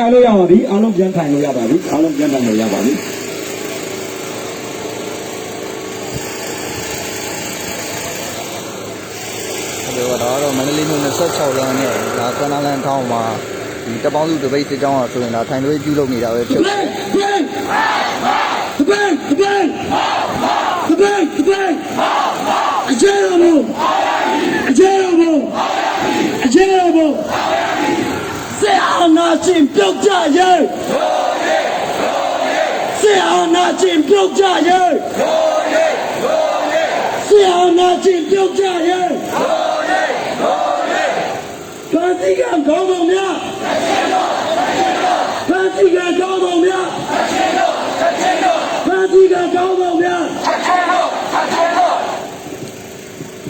ထိုင်လို့ရပါပြီအားလုံးပြန်ထိုင်လို့ရပါပြီအားလုံးပြန်ထိုင်လို့ရပါပြီတော့မန္တလေးမြို့26လမ်းနဲ့ဒါကနာလန်ထောင်းမှာဒီတပေါင်းစုတပိတ်စစ်ကြောင်းဆိုရင်ဒါထိုင်တွေပြုလုပ်နေတာပဲဖြစ်တယ်အကျေရမို့စေအာနာချင်းပြုတ်ကြရဲ့စေအာနာချင်းပြုတ်ကြရဲ့စေအာနာချင်းပြုတ်ကြရဲ့ဖန်စီကကောင်းတော်များဖန်စီကကောင်းတော်များဖန်စီကကောင်းတော်များ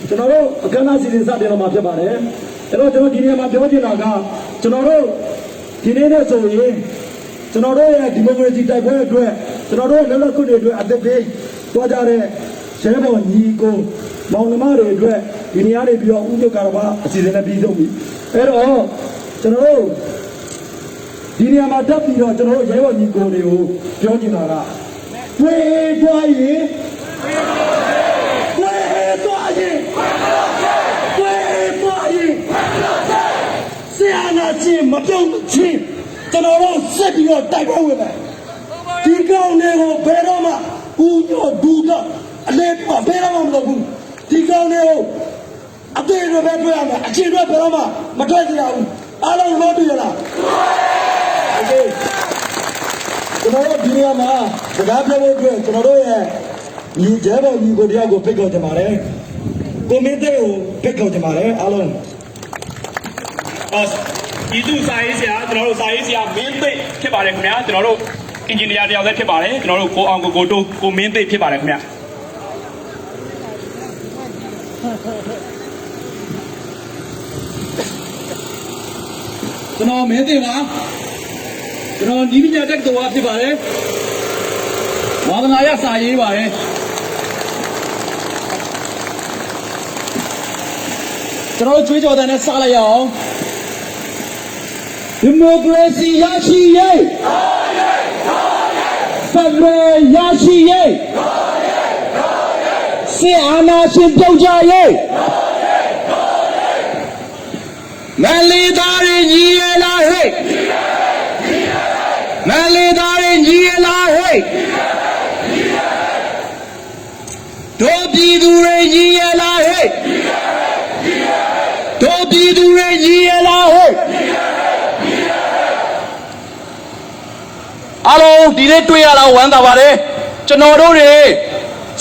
ကျွန်တော်တို့အခမ်းအနားစီစဉ်စတင်တော့မှာဖြစ်ပါတယ်ကျွန်တော်ဒီနေ့မှာပြောချင်တာကကျွန်တော်တို့ဒီနေ့နဲ့ဆိုရင်ကျွန်တော်တို့ရဲ့ဒီမိုကရေစီတိုက်ပွဲအတွက်ကျွန်တော်တို့လက်လက်ခွင့်တွေအတွက်အသက်ပေးသွားကြတဲ့ရဲဘော်ညီကိုမောင်နှမတွေအတွက်ဒီနေရာနေပြီးတော့ဥပဒေကာရပါအစီအစဉ်နဲ့ပြီးဆုံးပြီအဲ့တော့ကျွန်တော်တို့ဒီနေရာမှာတက်ပြီးတော့ကျွန်တော်တို့ရဲဘော်ညီကိုတွေကိုပြောချင်တာကတွေးသွားရင်ဆရာနာချင်းမပြုံးချင်းကျွန်တော်တို့ဆက်ပြီးတော့တိုက်ပွဲဝင်မယ်ဒီကောင်တွေကိုဘယ်တော့မှဦးညောဒူတော့အလဲပြဘယ်တော့မှမလုပ်ဘူးဒီကောင်တွေကိုအသေးတွေပဲတွေ့ရမယ်အချင်းတွေဘယ်တော့မှမတွေ့ကြရဘူးအားလုံးလို့တွေ့ရလားโอเคကျွန်တော်တို့ဒီနေရာမှာစကားပြောဖို့အတွက်ကျွန်တော်တို့ရဲ့ညီကျဲတော်ညီကိုတရားကိုဖိတ်ခေါ်ကြပါတယ်ကိုမင်းတဲ့ကိုဖိတ်ခေါ်ကြပါတယ်အားလုံးဒီသူစာရေးဆရာကျွန်တော်တို့စာရေးဆရာမင်းသိဖြစ်ပါတယ်ခင်ဗျာကျွန်တော်တို့အင်ဂျင်နီယာတယောက်လည်းဖြစ်ပါတယ်ကျွန်တော်တို့ကိုအောင်ကိုတိုးကိုမင်းသိဖြစ်ပါတယ်ခင်ဗျာကျွန်တော်မင်းသိပါကျွန်တော်ဒီပညာတက်တော်ဖြစ်ပါတယ်ဝါသနာရစာရေးပါတယ်ကျွန်တော်ကျွေးကြော်တဲ့နဲ့စလိုက်ရအောင်ဒီမိုကရေစီရရှိရေးဖက်ဒရယ်ရရှိရေးစစ်အာဏာရှင်ပြုတ်ကြရေးမလီသားရညီရလားဟဲ့မလီသားရညီရလားဟဲ့တို့ပြည်သူတွေညီရလားဟဲ့တို့ပြည်သူတွေညီရလားဟဲ့အားလုံးဒီနေ့တွေ့ရတာဝမ်းသာပါတယ်ကျွန်တော်တို့တွေ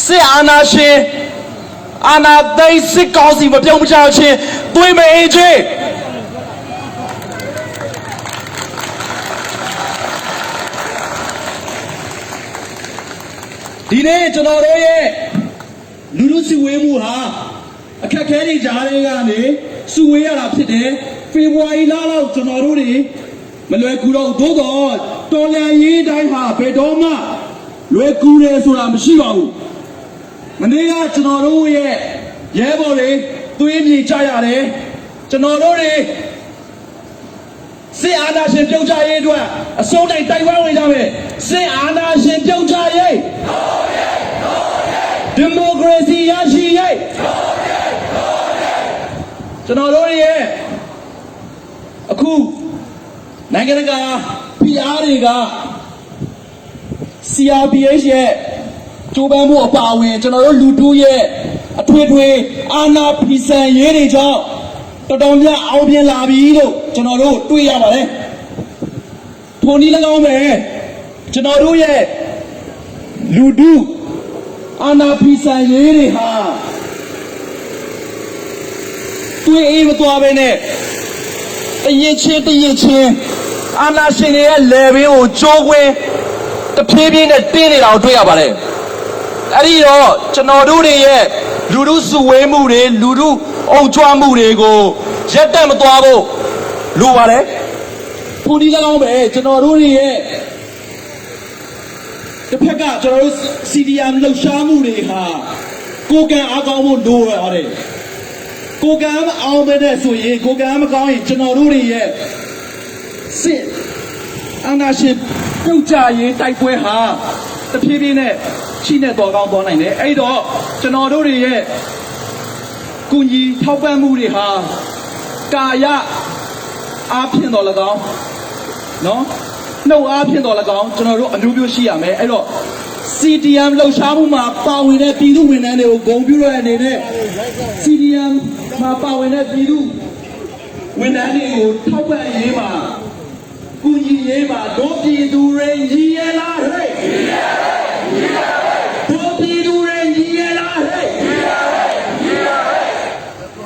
စစ်အာဏာရှင်အာဏာသိမ်းစစ်ကောင်စီမပြုံးမချခြင်းသွေးမအေးခြင်းဒီနေ့ကျွန်တော်တို့ရဲ့လူလူစုဝေးမှုဟာအခက်အခဲတွေကြားထဲကနေစုဝေးရတာဖြစ်တယ်ဖေဖော်ဝါရီလလောက်ကျွန်တော်တို့တွေမလွယ်ကူတော့သို့တော့တော်လန်ရေးတိုင်းဟာဘယ်တော့မှလွယ်ကူတယ်ဆိုတာမရှိပါဘူးမနေ့ကကျွန်တော်တို့ရဲ့ရဲဘော်တွေသွေးမြေချရတယ်ကျွန်တော်တို့တွေစစ်အာဏာရှင်ပြုတ်ချရေးအတွက်အစိုးရတိုက်ပွဲဝင်ကြမယ်စစ်အာဏာရှင်ပြုတ်ချရေးဒီမိုကရေစီရရှိရေးကျွန်တော်တို့ရဲ့အခုနိုင်ငံတကာဖိအားတွေက CRPH ရဲ့ကြိုးပမ်းမှုအပါအဝင်ကျွန်တော်တို့လူထုရဲ့အထွေထွေအာဏာဖီဆန်ရေးတွေကြောင့်တော်တော်များအောင်ပြင်းလာပြီလို့ကျွန်တော်တို့တွေ့ရပါတယ်ထိုနည်း၎င်းပဲကျွန်တော်တို့ရဲ့လူထုအာဏာဖီဆန်ရေးတွေဟာတွေ့အေးမသွားပဲနဲ့တရင်ချင်းအာဏာရှင်တွေရဲ့လေဘင်းကိုကြိုးကွင်းတဖြည်းဖြည်းနဲ့တင်းနေတာကိုတွေ့ရပါတယ်အဲ့ဒီတော့ကျွန်တော်တို့တွေရဲ့လူထုစုဝေးမှုတွေလူထုအုံကြွမှုတွေကိုရက်တက်မသွားဖို့လိုပါတယ်ထိုနည်း၎င်းပဲကျွန်တော်တို့တွေရဲ့တစ်ဖက်ကကျွန်တော်တို့ CDM လှုပ်ရှားမှုတွေဟာကိုကံအားကောင်းဖို့လိုပါတယ်ကိုကံမအောင်ပဲတဲ့ဆိုရင်ကိုကံမကောင်းရင်ကျွန်တော်တို့တွေရဲ့စစ် အာနာရှင်ပြုတ်ကြရေးတိုက်ပွဲဟာတဖြည်းဖြည်းနဲ့ချိနဲ့တော်ကောင်းသွားနိုင်တယ်အဲ့တော့ကျွန်တော်တို့တွေရဲ့ကုညီထောက်ပံ့မှုတွေဟာကာယအားဖြင့်တော်၎င်းနော်နှုတ်အားဖြင့်တော်၎င်းကျွန်တော်တို့အမျိုးမျိုးရှိရမယ်အဲ့တော့ CDM လှုပ်ရှားမှုမှာပါဝင်တဲ့ပြည်သူဝန်ထမ်းတွေကိုဂုဏ်ပြုရတဲ့အနေနဲ့ CDM မှာပါဝင်တဲ့ပြည်သူဝန်ထမ်းတွေကိုထောက်ပံ့ရေးမှာကုညီရေးမှာတို့ပြည်သူတွေညီရလားဟဲ့တို့ပြည်သူတွေညီရလားဟဲ့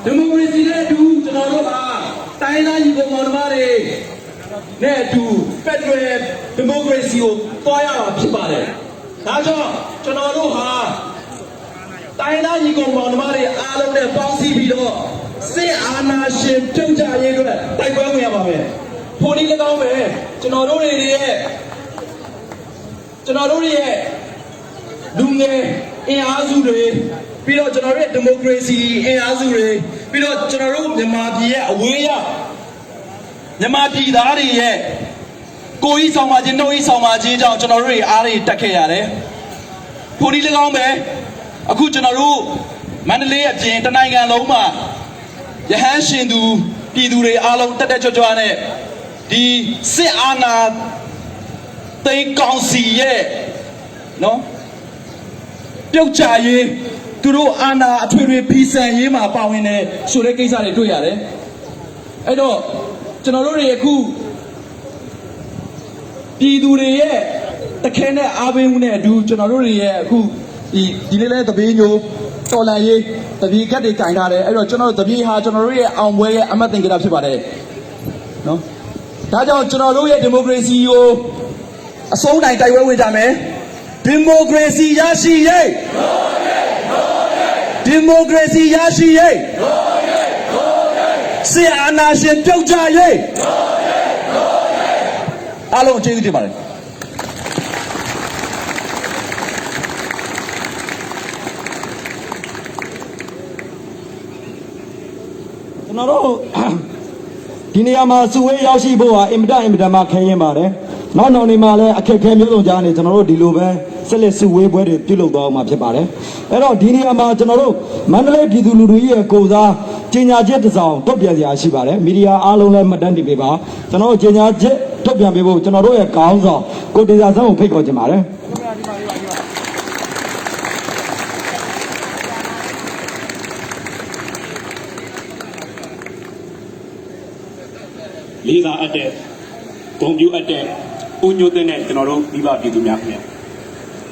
ဒီမိုကရေစီနဲ့အတူကျွန်တော်တို့ဟာတိုင်းသားညီကောင်မောင်နှမတွေနဲ့အတူဖက်ဒရယ်ဒီမိုကရေစီကိုတွားရမှာဖြစ်ပါတယ်ဒါကြောင့်ကျွန်တော်တို့ဟာတိုင်းသားညီကောင်မောင်နှမတွေအားလုံးနဲ့ပေါင်းစည်းပြီးတော့စစ်အာဏာရှင်ပြုတ်ကြရေးအတွက်တိုက်ပွဲဝင်ရပါမယ်ဖိုလီ၎င်းပဲကျွန်တော်တို့ရဲ့လူငယ်အင်အားစုတွေပြီးတော့ကျွန်တော်တို့ရဲ့ဒီမိုကရေစီအင်အားစုတွေပြီးတော့ကျွန်တော်တို့မြန်မာပြည်ရဲ့အဝေးရောက်မြန်မာပြည်သားတွေရဲ့ကိုယ်ကြီးဆောင်ပါခြင်းနှုတ်ကြီးဆောင်ပါခြင်းကြောင့်ကျွန်တော်တို့တွေအားတွေတက်ခဲ့ရတယ်ဖိုလီ၎င်းပဲအခုကျွန်တော်တို့မန္တလေးအပြင်တနိုင်ငံလုံးမှာရဟန်းရှင်သူပြည်သူတွေအားလုံးတက်တက်ကြွကြွနဲ့ဒီစစ်အာဏာသိမ်းကောင်စီရဲ့နော်ပြုတ်ချရေးသူတို့အာဏာအထွေထွေပြီးဆန်ရေးမှာပါဝင်တယ်ဆိုတဲ့ကိစ္စတွေတွေ့ရတယ်အဲ့တော့ကျွန်တော်တို့တွေအခုပြည်သူတွေရဲ့တခဲနဲ့အားပေးမှုနဲ့အတူကျွန်တော်တို့တွေရဲ့အခုဒီလေးလဲတပင်းညိုတော်လန်ရေးတပည့်ကတ်တွေကင်ထားတယ်အဲ့တော့ကျွန်တော်တို့တပည့်ဟာကျွန်တော်တို့ရဲ့အောင်ပွဲရဲ့အမတ်သင်္ကေတဖြစ်ပါတယ်နော်ဒါကြောင့်ကျွန်တော်တို့ရဲ့ဒီမိုကရေစီကိုအဆုံးတိုင်တိုက်ပွဲဝင်ကြမယ်ဒီမိုကရေစီရရှိရေးဒီမိုကရေစီရရှိရေးစစ်အာဏာရှင်ပြုတ်ကြရေးအားလုံးကျေးဇူးတင်ပါတယ်ကျွန်တော်တို့ဒီနေရာမှာစုဝေးရောက်ရှိဖို့ဟာအင်မတန်မှခဲရင်ပါတယ်နောက်နောက်နေမှာလည်းအခက်အခဲမျိုးစုံကြားနေကျွန်တော်တို့ဒီလိုပဲဆက်လက်စုဝေးပွဲတွေပြုလုပ်သွားအောင်မှာဖြစ်ပါတယ်အဲ့တော့ဒီနေရာမှာကျွန်တော်တို့မန္တလေးပြည်သူလူထုရဲ့ကိုယ်စားကြေညာချက်တစ်စောင်ထုတ်ပြန်စရာရှိပါတယ်မီဒီယာအားလုံးလည်းမှတ်တမ်းတင်ပေးပါကျွန်တော်တို့ကြေညာချက်ထုတ်ပြန်ပေးဖို့ကျွန်တော်တို့ရဲ့ခေါင်းဆောင်ကိုတေစာဆန်းကိုဖိတ်ခေါ်ချင်ပါတယ်လေးစားအပ်တဲ့ဂုဏ်ပြုအပ်တဲ့ဦးညိုတဲ့နဲ့ကျွန်တော်တို့မိဘပြည်သူများခင်ဗျ။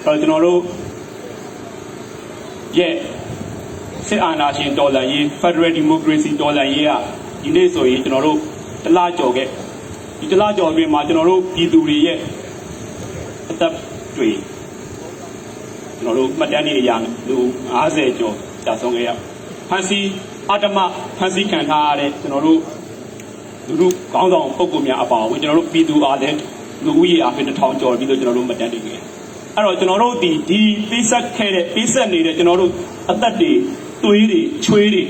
ကျွန်တော်တို့ရဲ့စစ်အာဏာရှင်တော်လှန်ရေး Federal Democracy တော်လှန်ရေးကဒီနေ့ဆိုရင်ကျွန်တော်တို့တလားကြော်ခဲ့ဒီတလားကြော်အတွင်းမှာကျွန်တော်တို့ပြည်သူတွေရဲ့အသက်တွေကျွန်တော်တို့မှတ်တမ်းတွေအရာလူ50ကျော်ကြာဆုံးခဲ့ရဖန်စီအတ္တမဖန်စီခံထားရတဲ့ကျွန်တော်တို့လူလူကောင်းဆောင်ပုံကူများအပါအဝင်ကျွန်တော်တို့ပြည်သူအားလည်းလူဦးရေအားဖြင့်1000ကျော်ပြီးတော့ကျွန်တော်တို့မှတ်တမ်းတင်ခဲ့အဲ့တော့ကျွန်တော်တို့ဒီပေးဆက်ခဲ့တဲ့ပေးဆက်နေတဲ့ကျွန်တော်တို့အသက်တွေသွေးတွေချွေးတွေ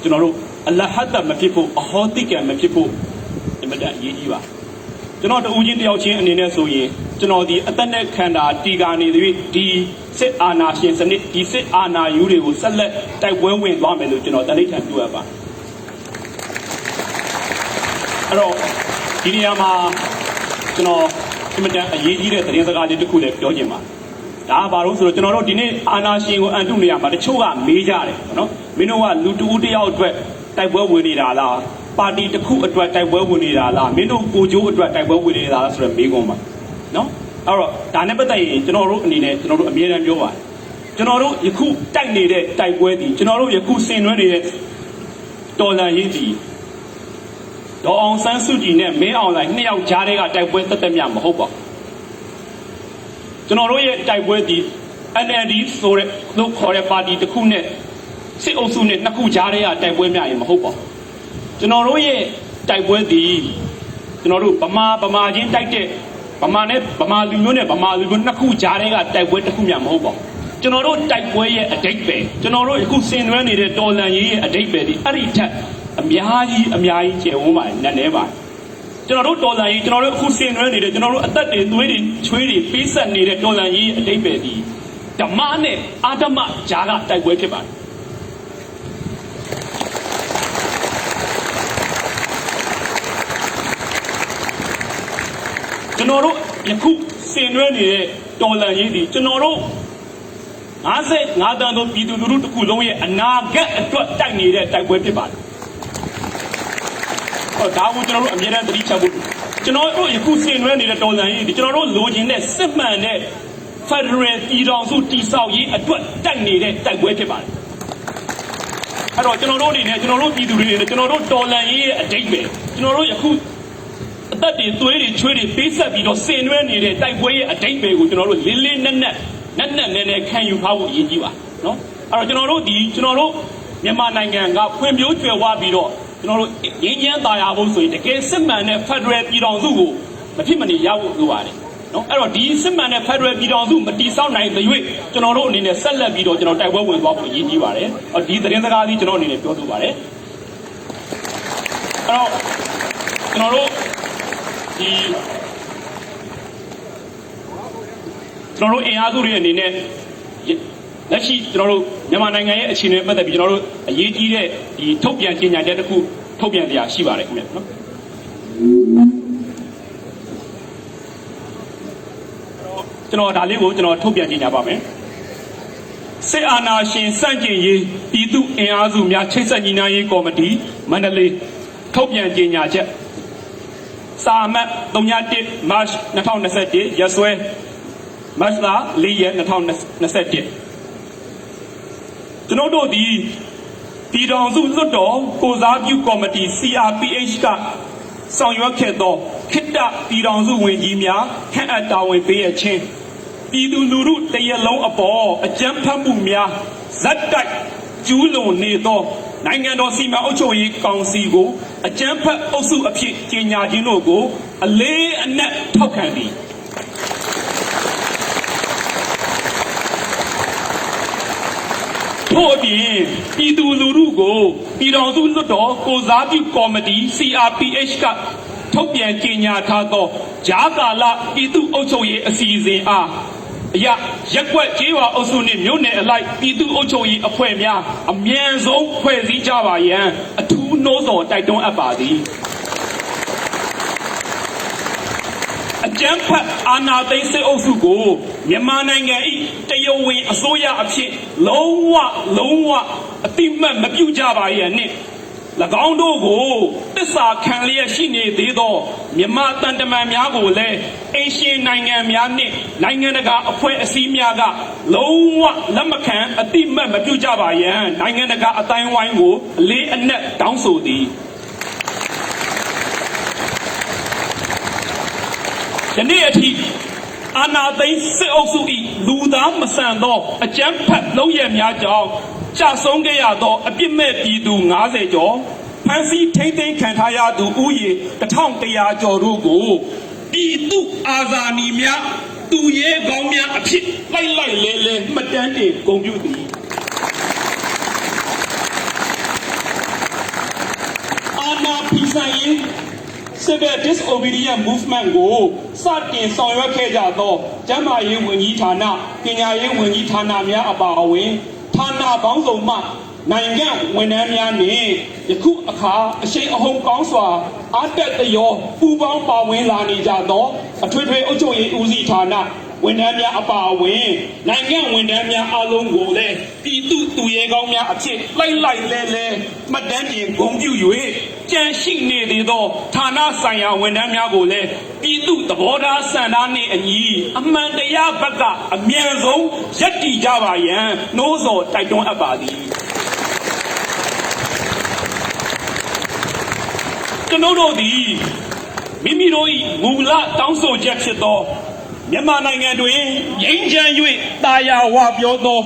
ကျွန်တော်တို့အလဟတ်တမဖြစ်ဖို့အဟောတိကံမဖြစ်ဖို့အမှန်တန်အရေးကြီးပါကျွန်တော်တူချင်းတယောက်ချင်းအနေနဲ့ဆိုရင်ကျွန်တော်ဒီအသက်နဲ့ခန္ဓာတီကာနေသည်ဒီစစ်အာဏာရှင်စနစ်ဒီစစ်အာဏာယူတွေကိုဆက်လက်တိုက်ပွဲဝင်သွားမယ်လို့ကျွန်တော်တလိထံပြုရပါအဲ့တော့ဒီနေရာမှာကျွန်တော်အမှန်တန်အရေးကြီးတဲ့သတင်းစကားလေးတစ်ခုလည်းပြောချင်ပါတယ်ဒါကဘာလို့ဆိုတော့ကျွန်တော်တို့ဒီနေ့အာဏာရှင်ကိုအန်တုနေရမှာတချို့ကမေးကြတယ်နော်မင်းတို့ကလူတူတယောက်အတွက်တိုက်ပွဲဝင်နေတာလားပါတီတစ်ခုအတွက်တိုက်ပွဲဝင်နေတာလားမင်းတို့ကိုကျိုးအတွက်တိုက်ပွဲဝင်နေတာလားဆိုတော့မေးခွန်းပါနော်အဲ့တော့ဒါနဲ့ပတ်သက်ရင်ကျွန်တော်တို့အနေနဲ့ကျွန်တော်တို့အမြဲတမ်းပြောပါတယ်ကျွန်တော်တို့ယခုတိုက်နေတဲ့တိုက်ပွဲတည်ကျွန်တော်တို့ယခုဆင်နွှဲနေတဲ့တော်လှန်ရေးတည်ဒေါ်အောင်ဆန်းစုကြည်နဲ့မင်းအောင်လှိုင်နှစ်ယောက်ကြားထဲကတိုက်ပွဲတက်တက်မြမဟုတ်ပါဘူးကျွန်တော်တို့ရဲ့တိုက်ပွဲဒီ NLD ဆိုတဲ့လို့ခေါ်တဲ့ပါတီတစ်ခုနဲ့စစ်အုပ်စုနဲ့နှစ်ခုကြားထဲကတိုက်ပွဲများရင်မဟုတ်ပါဘူးကျွန်တော်တို့ရဲ့တိုက်ပွဲဒီကျွန်တော်တို့ဗမာချင်းတိုက်တဲ့ဗမာလူမျိုးနဲ့ဗမာလူမျိုးနှစ်ခုကြားထဲကတိုက်ပွဲတစ်ခုများမဟုတ်ပါဘူးကျွန်တော်တို့တိုက်ပွဲရဲ့အဓိပ္ပာယ်ကျွန်တော်တို့အခုဆင်နွှဲနေတဲ့တော်လှန်ရေးရဲ့အဓိပ္ပာယ်ဒီအဲ့ဒီထက်အများကြီးကျယ်ဝန်းပါတယ်နည်းနည်းပါ ကျွန်တော်တို့တော်လှန်ရေးကျွန်တော်တို့အခုဆင်နွှဲနေတဲ့ကျွန်တော်တို့အသက်တွေသွေးတွေချွေးတွေပေးဆက်နေတဲ့တော်လှန်ရေးအတိတ်ပဲဒီဓမ္မနဲ့အာဓမ္မဂျာကတိုက်ပွဲဖြစ်ပါတယ်ကျွန်တော်တို့ယခုဆင်နွှဲနေတဲ့တော်လှန်ရေးဒီကျွန်တော်တို့55တန်းသောပြည်သူလူထုတစ်ခုလုံးရဲ့အနာဂတ်အတွက်တိုက်နေတဲ့တိုက်ပွဲဖြစ်ပါတယ်။ဒါကိုကျွန်တော်တို့အမြဲတမ်းသတိချဖို့ကျွန်တော်တို့ယခုဆင်နွှဲနေတဲ့တော်လှန်ရေးဒီကျွန်တော်တို့လိုချင်တဲ့စစ်မှန်တဲ့ Federal ပြည်ထောင်စုတည်ဆောက်ရေးအတွက်တိုက်နေတဲ့တိုက်ပွဲဖြစ်ပါတယ်။အဲ့တော့ကျွန်တော်တို့အနေနဲ့ကျွန်တော်တို့ပြည်သူတွေနဲ့ကျွန်တော်တို့တော်လှန်ရေးရဲ့အတိတ်ပဲကျွန်တော်တို့ယခုအသက်တွေသွေးတွေချွေးတွေပေးဆက်ပြီးတော့ဆင်နွှဲနေတဲ့တိုက်ပွဲရဲ့အတိတ်ပဲကိုကျွန်တော်တို့လေးလေးနက်နက်ခံယူထားဖို့အရေးကြီးပါနော်အဲ့တော့ကျွန်တော်တို့မြန်မာနိုင်ငံကဖွံ့ဖြိုးကြွယ်ဝပြီးတော့ကျွန်တော်တို့ငြိမ်းချမ်းသာယာဖို့ဆိုရင်တကယ်စစ်မှန်တဲ့ Federal ပြည်ထောင်စုကိုမဖြစ်မနေရဖို့လိုပါတယ်နော်အဲ့တော့ဒီစစ်မှန်တဲ့ Federal ပြည်ထောင်စုမတည်ဆောက်နိုင်တဲ့၍ကျွန်တော်တို့အနေနဲ့ဆက်လက်ပြီးတော့ကျွန်တော်တိုက်ပွဲဝင်သွားဖို့အရေးကြီးပါတယ်ဒီသတင်းစကားလေးကျွန်တော်အနေနဲ့ပြောဆိုပါတယ်အဲ့တော့ကျွန်တော်တို့အင်အားစုတွေအနေနဲ့လက်ရှိကျွန်တော်တို့မြန်မာနိုင်ငံရဲ့အခြေအနေပတ်သက်ပြီးကျွန်တော်တို့အရေးကြီးတဲ့ဒီထုတ်ပြန်ကြေညာချက်တစ်ခုထုတ်ပြန်တရားရှိပါတယ်ခင်ဗျနော်ကျွန်တော်ဒါလေးကိုကျွန်တော်ထုတ်ပြန်ကြေညာပါမယ်စစ်အာဏာရှင်စန့်ကျင်ရေးပြည်သူအင်အားစုများချိတ်ဆက်ညီညာရေးကော်မတီမန္တလေးထုတ်ပြန်ကြေညာချက်စာအမှတ်31 March 2021ရက်စွဲမတ်လ4 ရက်2021ကျွန်တော်တို့ဒီပြည်ထောင်စုလွှတ်တော်ကိုစားပြုကော်မတီ CRPH ကဆောင်ရွက်ခဲ့သောခေတ္တပြည်ထောင်စုဝန်ကြီးများခန့်အပ်တာဝန်ပေးရခြင်းပြည်သူလူထုတရက်လုံးအပေါ်အကြမ်းဖက်မှုများဇက်တိုက်ကျူးလွန်နေသောနိုင်ငံတော်စီမံအုပ်ချုပ်ရေးကောင်စီကိုအကြမ်းဖက်အုပ်စုအဖြစ်ကြေညာခြင်းတို့ကိုအလေးအနက်ထောက်ခံသည်ထို့အပြင်ပြည်သူလူထုကိုပြည်ထောင်စုလွှတ်တော်ကိုစားပြုကော်မတီ CRPH ကထုတ်ပြန်ကြေညာထားသောဂျာကာလပြည်သူ့အုပ်ချုပ်ရေးအစီအစဉ်အားအရာရက်ွက်ကျေးရွာအုပ်စုနှင့်မြို့နယ်အလိုက်ပြည်သူ့အုပ်ချုပ်ရေးအဖွဲ့များအမြန်ဆုံးဖွဲ့စည်းကြပါရန်အထူးနှိုးဆော်တိုက်တွန်းအပ်ပါသည်အကြမ်းဖက်အာဏာသိမ်းစစ်အုပ်စုကိုမြန်မာနိုင်ငံ၏တရားဝင်အစိုးရအဖြစ်လုံးဝအတိမတ်မပြုကြပါရန်နှင့်၎င်းတို့ကိုတစ္ဆာခံလျက်ရှိနေသေးသောမြန်မာတန်တမန်များကိုလည်းအေရှင်းနိုင်ငံများနှင့်နိုင်ငံတကာအဖွဲ့အစည်းများကလုံးဝလက်မခံအတိမတ်မပြုကြပါရန်နိုင်ငံတကာအတိုင်းဝိုင်းကိုအလေးအနက်တောင်းဆိုသည်ယနေ့အထိအာဏာသိမ်းစစ်အုပ်စု၏လူသားမဆန်သောအကြမ်းဖက်လုပ်ရများကြောင့်ကြာဆုံးခဲ့ရသောအပြစ်မဲ့ပြည်သူ90ကျော်ဖမ်းဆီးထိန်းသိမ်းခံထားရသူဦးရေ1100ကျော်တို့ကိုပြည်သူအာဇာနည်များသူရဲကောင်းများအဖြစ်လိုက်လဲမှတ်တမ်းတင်ဂုဏ်ပြုသည်အာဏာဖီဆန်ရေးCivil Disobedience Movement ကိုစတင်ဆောင်ရွက်ခဲ့ကြသောကျန်းမာရေးဝန်ကြီးဌာနပညာရေးဝန်ကြီးဌာနများအပါအဝင်ဌာနပေါင်းစုံမှနိုင်ငံဝန်ထမ်းများနှင့်ယခုအခါအရှိန်အဟုန်ကောင်းစွာအားတက်သရောပူးပေါင်းပါဝင်လာနေကြသောအထွေထွေအုပ်ချုပ်ရေးဦးစီးဌာနဝန်ထမ်းများအပါအဝင်နိုင်ငံဝန်ထမ်းများအားလုံးကိုလည်းပြည်သူသူရဲကောင်းများအဖြစ်လိုက်လဲမှတ်တမ်းတင်ဂုဏ်ပြု၍ကြံရှိနေသေးသောဌာနဆိုင်ရာဝန်ထမ်းများကိုလည်းပြည်သူသဘောထားဆန္ဒနှင့်အညီအမှန်တရားဘက်ကအမြန်ဆုံးရပ်တည်ကြပါရန်နှိုးဆော်တိုက်တွန်းအပ်ပါသည်ကျွန်တော်တို့သည်မိမိတို့၏မူလတောင်းဆိုချက်ဖြစ်သောမြန်မာနိုင်ငံတွင်ငြိမ်းချမ်း၍တာယာဝပြောသော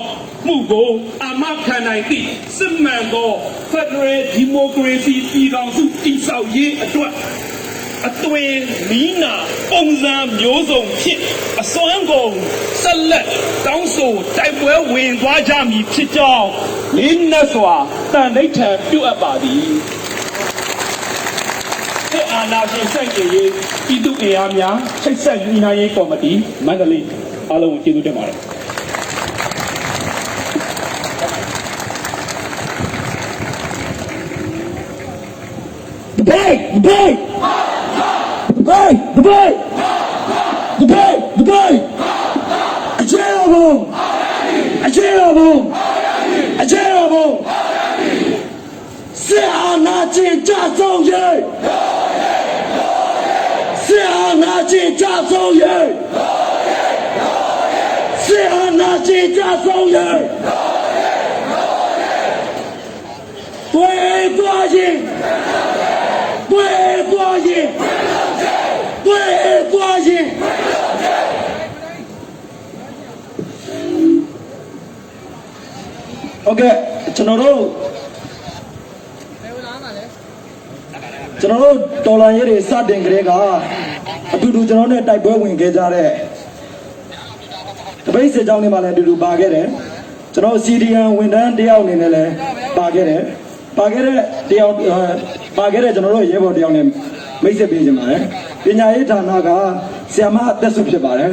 မှုကိုအာမခံနိုင်သည့်စစ်မှန်သော Federal Democracy ပြည်ထောင်စုတည်ဆောက်ရေးအတွက်အသွင်မီးနာပုံစံမျိုးစုံဖြင့်အစွမ်းကုန်ဆက်လက်တောင်းဆိုတိုက်ပွဲဝင်သွားကြမည်ဖြစ်ကြောင်းလေးနက်စွာတန်ဋိဌာန်ပြုအပ်ပါသည် အာဏာရှင်စန့်ကျင်ရေးပြည်သူ့အင်အားများချိတ်ဆက်ညီနိုင်ရေးကော်မတီမန္တလေးအားလုံးကိုကျေးဇူးတင်ပါတယ် Debate! Debate! Debate! Debate! Debate! Debate! Achievable! Achievable! Achievable! စစ်အာဏာရှင်ကြဆုံးရေးစစ်အာဏာရှင်ကြဆုံးရေးစစ်အာဏာရှင်ကြဆုံးရေးတွေ့သွားခြင်းတွေ့သွားခြင်းတွေ့သွားခြင်းโอเคကျွန်တော်တို့တော်လိုင်းရေးတွေစတင်ကြတဲ့ကအတူတူကျွန်တော်နဲ့တိုက်ပွဲဝင်ခဲ့ကြတဲ့တပိတ်စစ်ကြောင်းတွေမှာလည်းအတူတူပါခဲ့တယ်ကျွန်တော် CDN ဝန်ထမ်းတယောက်အနေနဲ့လည်းပါခဲ့တယ်ပါခဲ့တဲ့ကျွန်တော်တို့ရဲဘော်တယောက်နဲ့မိတ်ဆက်ပေးကြပါတယ်ပညာရေးဌာနကဆရာမအသက်ဆုဖြစ်ပါတယ်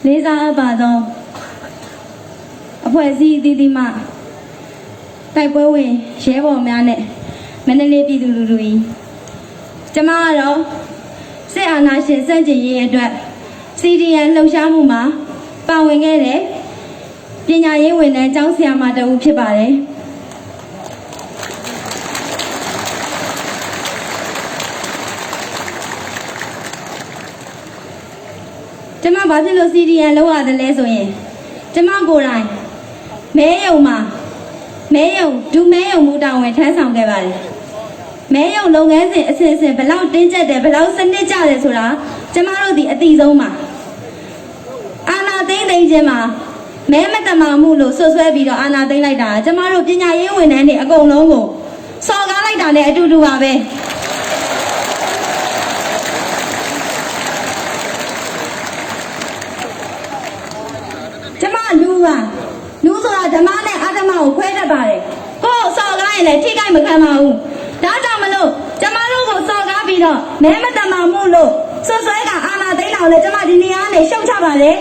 လေးစားအပ်ပါသောအဖွဲ့အစည်းအသီးသီးမှတိုက်ပွဲဝင်ရဲဘော်များနဲ့မန္တလေးပြည်သူလူထုကြီးကျမကတော့စစ်အာဏာရှင်စန့်ကျင်ရေးအတွက် CDN လှုပ်ရှားမှုမှာပါဝင်ခဲ့တဲ့ပညာရေးဝန်ထမ်းကျောင်းဆရာမတဦးဖြစ်ပါတယ်ကျမဘာဖြစ်လို့ CDN လောက်ရတယ်လဲဆိုရင်ကျမကိုယ်တိုင်မဲယုံမှာဒူမဲယုံမူတာဝန်ထမ်းဆောင်ခဲ့ပါတယ်မဲယုံလုပ်ငန်းစဉ်အစဉ်ဘယ်လောက်တင်းကျပ်တယ်ဘယ်လောက်စနစ်ကျတယ်ဆိုတာကျမတို့ဒီအသိဆုံးပါအာဏာသိမ်းခြင်းမှာမဲမတမာမှုလို့ဆွဆွဲပြီးတော့အာဏာသိမ်းလိုက်တာကျမတို့ပညာရေးဝန်ထမ်းတွေအကုန်လုံးကိုစော်ကားလိုက်တာနဲ့အတူတူပါပဲလူဆိုတာဓမ္မနဲ့အဓမ္မကိုခွဲတတ်ပါတယ်ကိုယ်စော်ကားရင်လည်းထိခိုက်မခံပါဘူးဒါကြောင့်မလို့ကျမတို့ကိုစော်ကားပြီးတော့မဲမတမာမှုလို့ဆွဆွဲကအာဏာသိမ်းတာကိုလည်းကျမဒီနေရာကနေရှုတ်ချပါတယ်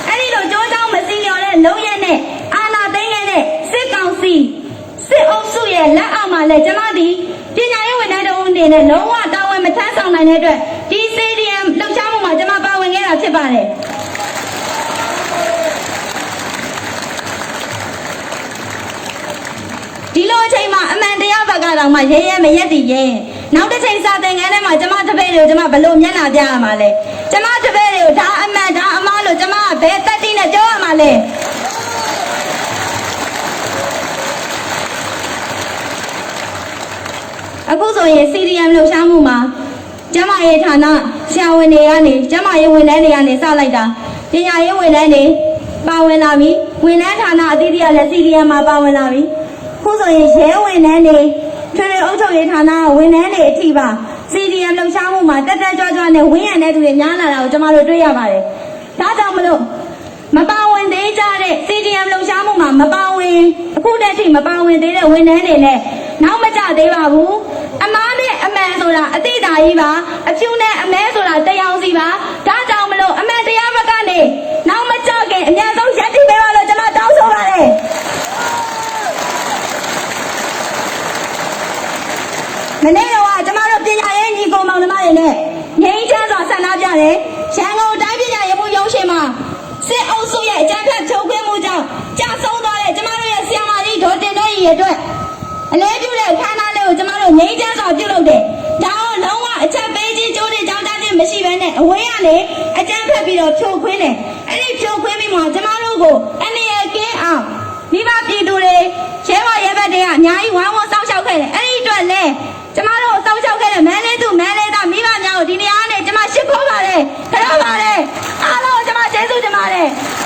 အဲ့ဒီလိုကြိုးကြောင်းမစည်းလျော်တဲ့လုံရဲနဲ့အာဏာသိမ်းခဲ့တဲ့စစ်ကောင်စီစစ်အုပ်စုရဲ့လက်အောက်မှာလည်းကျမဒီပညာရေးဝန်ထမ်းတို့အနေနဲ့လုံးဝတာဝန်မထမ်းဆောင်နိုင်တဲ့အတွက်ဒီ CDM လှုပ်ရှားမှုမှာကျမပါဝင်ခဲ့တာဖြစ်ပါတယ်ဒီလိုအချိန်မှာအမှန်တရားဘက်ကတော့မှရဲမရက်တည်ရင်နောက်တစ်ချိန်စာသင်ခန်းထဲမှာကျမတပည့်တွေကိုကျမဘယ်လိုမျက်နှာပြရမှာလဲကျမတပည့်တွေကိုဒါအမှန်ဒါအမှားလို့ကျမကဘယ်တက်တိနဲ့ပြောရမှာလဲအခုဆိုရင် CDM လှုပ်ရှားမှုမှာကျမရေးဌာနဆရာဝန်တွေကနေကျမရေးဝန်ထမ်းတွေကနေစလိုက်တာပညာရေးဝန်ထမ်းတွေပါဝင်လာပြီဝန်ထမ်းဌာနအသီးသီးကလည်း CDM မှာပါဝင်လာပြီခုဆိုရင်ရဲဝန်ထမ်းတွေထွေထွေအုပ်ချုပ်ရေးဌာနဝန်ထမ်းတွေအထိပါ CDM လှုပ်ရှားမှုမှာတက်ကြွနဲ့ဝန်းရံတဲ့သူတွေများလာတာကိုကျမတို့တွေ့ရပါတယ်ဒါကြောင့်မလို့မပါဝင်သေးကြတဲ့ CDM လှုပ်ရှားမှုမှာမပါဝင်အခုတည်းထိမပါဝင်သေးတဲ့ဝန်ထမ်းတွေလည်းနောက်မကျသေးပါဘူးအမားနဲ့အမှန်ဆိုတာအတိတ်ဓာကြီးပါအဖြူနဲ့အမဲဆိုတာတရားစီပါဒါကြောင့်မလို့အမှန်တရားဘက်ကနေနောက်မကျခင်အများဆုံးရပ်တည်ပေးပါလို့ကျွန်တော်တောင်းဆိုပါတယ်မနေ့တော့ကျမတို့ပညာရေးညီကောင်မောင်နှမတွေနဲ့ငြိမ်းချမ်းစွာဆန္ဒပြတယ်ရန်ကုန်တိုင်းပညာရေးမှုရုံးရှင်မှာစစ်အုပ်စုရဲ့အကြမ်းဖက်ချုပ်ခွဲမှုကြောင့်ကြာဆုံးသွားတဲ့ကျမတို့ရဲ့ဆရာမကြီးဒေါ်တင်တို့ရဲ့အတွက်အလဲပြုတဲ့ခန်းသားလေးကိုကျမတို့ငြိမ်းချမ်းစွာပြုလုပ်တယ်ဒါတော့လုံးဝအချက်ပေးခြင်းကြိုးတွေကြောင်းတန်းခြင်းမရှိဘဲနဲ့အဝေးကနေအကြမ်းဖက်ပြီးတော့ဖြိုခွင်းတယ်အဲ့ဒီဖြိုခွင်းပြီးမှကျမတို့ကိုအနေရကင်းအောင်မိဘပြည်သူတွေရဲဘော်ရဲဘက်တွေကအများကြီးဝိုင်းဝန်းစောင့်ရှောက်ခဲ့တယ်အဲ့ဒီအတွက်လည်းကျမတို့စောင့်ရှောက်ခဲ့တဲ့မန်းလေးသူမန်းလေးသားမိဘများကိုဒီနေရာနဲ့ကျမရှိခိုးပါတယ်ခရပါတယ်အားလုံးကျမကျေးဇူး တဲ့